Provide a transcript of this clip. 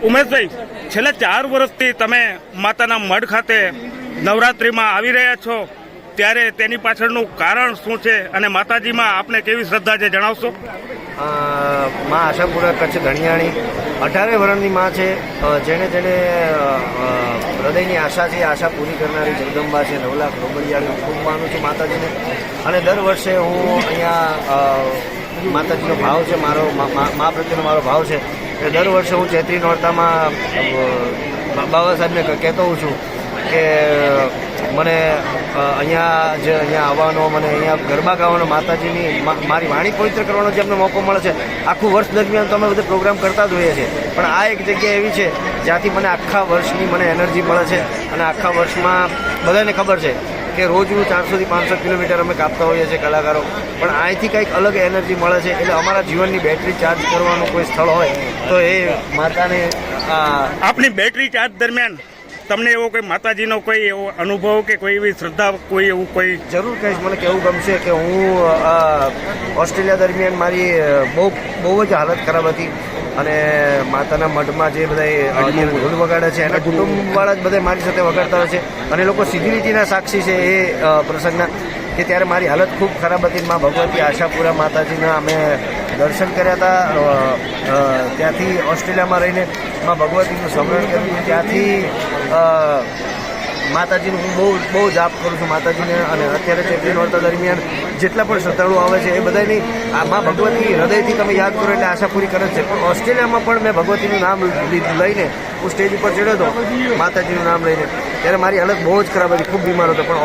ઉમેશભાઈ, છેલ્લા 4 વર્ષથી તમે માતાના મઢ ખાતે નવરાત્રિમાં આવી રહ્યા છો, ત્યારે તેની પાછળનું કારણ શું છે અને માતાજીમાં આપને કેવી શ્રદ્ધા છે, જણાવશો? માં આશાપુરા કચ્છ ધણિયાણી 18 વર્ષની માં છે, જેને હૃદયની આશા છે, આશા પૂરી કરનારી જગદંબા છે. 9 લાખ રોબડિયાળી ખૂબ માનું છું માતાજીને. અને દર વર્ષે હું અહીંયા માતાજીનો ભાવ છે, મારો મા પ્રત્યેનો મારો ભાવ છે. દર વર્ષે હું ચૈત્રી નોરતામાં બાબા સાહેબને કહેતો હોઉં છું કે મને અહીંયા આવવાનો, મને અહીંયા ગરબા ગાવાનો, માતાજીની મારી વાણી પવિત્ર કરવાનો જે અમને મોકો મળે છે. આખું વર્ષ દરમિયાન તો અમે બધે પ્રોગ્રામ કરતા જ હોઈએ છીએ, પણ આ એક જગ્યા એવી છે જ્યાંથી મને આખા વર્ષની મને એનર્જી મળે છે. અને આખા વર્ષમાં બધાને ખબર છે કે રોજનું 400 થી 500 કિલોમીટર અમે કાપતા હોઈએ છીએ કલાકારો, પણ અહીંથી કંઈક અલગ એનર્જી મળે છે. એટલે અમારા જીવનની બેટરી ચાર્જ કરવાનું કોઈ સ્થળ હોય તો એ માતાને. આપની બેટરી ચાર્જ દરમિયાન તમને એવો કોઈ માતાજીનો કોઈ એવો અનુભવ કે કોઈ એવી શ્રદ્ધા, કોઈ એવું કોઈ? જરૂર કહીશ. મને કહેવું ગમશે કે હું ઓસ્ટ્રેલિયા દરમિયાન મારી બહુ જ હાલત ખરાબ હતી, અને માતાના મઢમાં જે બધા ઢોલ વગાડે છે એના કુટુંબવાળા જ બધા મારી સાથે વગાડતા હોય છે, અને લોકો સીધી લીટીના સાક્ષી છે એ પ્રસંગના, કે ત્યારે મારી હાલત ખૂબ ખરાબ હતી. માં ભગવતી આશાપુરા માતાજીના અમે દર્શન કર્યા હતા. ત્યાંથી ઓસ્ટ્રેલિયામાં રહીને માં ભગવતીનું સ્મરણ કર્યું. ત્યાંથી માતાજીનું હું બહુ જાપ કરું છું માતાજીને. અને અત્યારે ચૈત્રી નોરતા દરમિયાન જેટલા પણ શ્રદ્ધાળુ આવે છે એ બધાની આ માં ભગવતી હૃદયથી તમે યાદ કરો એટલે આશા પૂરી કરે છે. પણ ઓસ્ટ્રેલિયામાં પણ મેં ભગવતીનું નામ લઈને હું સ્ટેજ ઉપર ચડ્યો હતો માતાજીનું નામ લઈને, ત્યારે મારી હાલત બહુ જ ખરાબ હતી, ખૂબ બીમાર હતો. પણ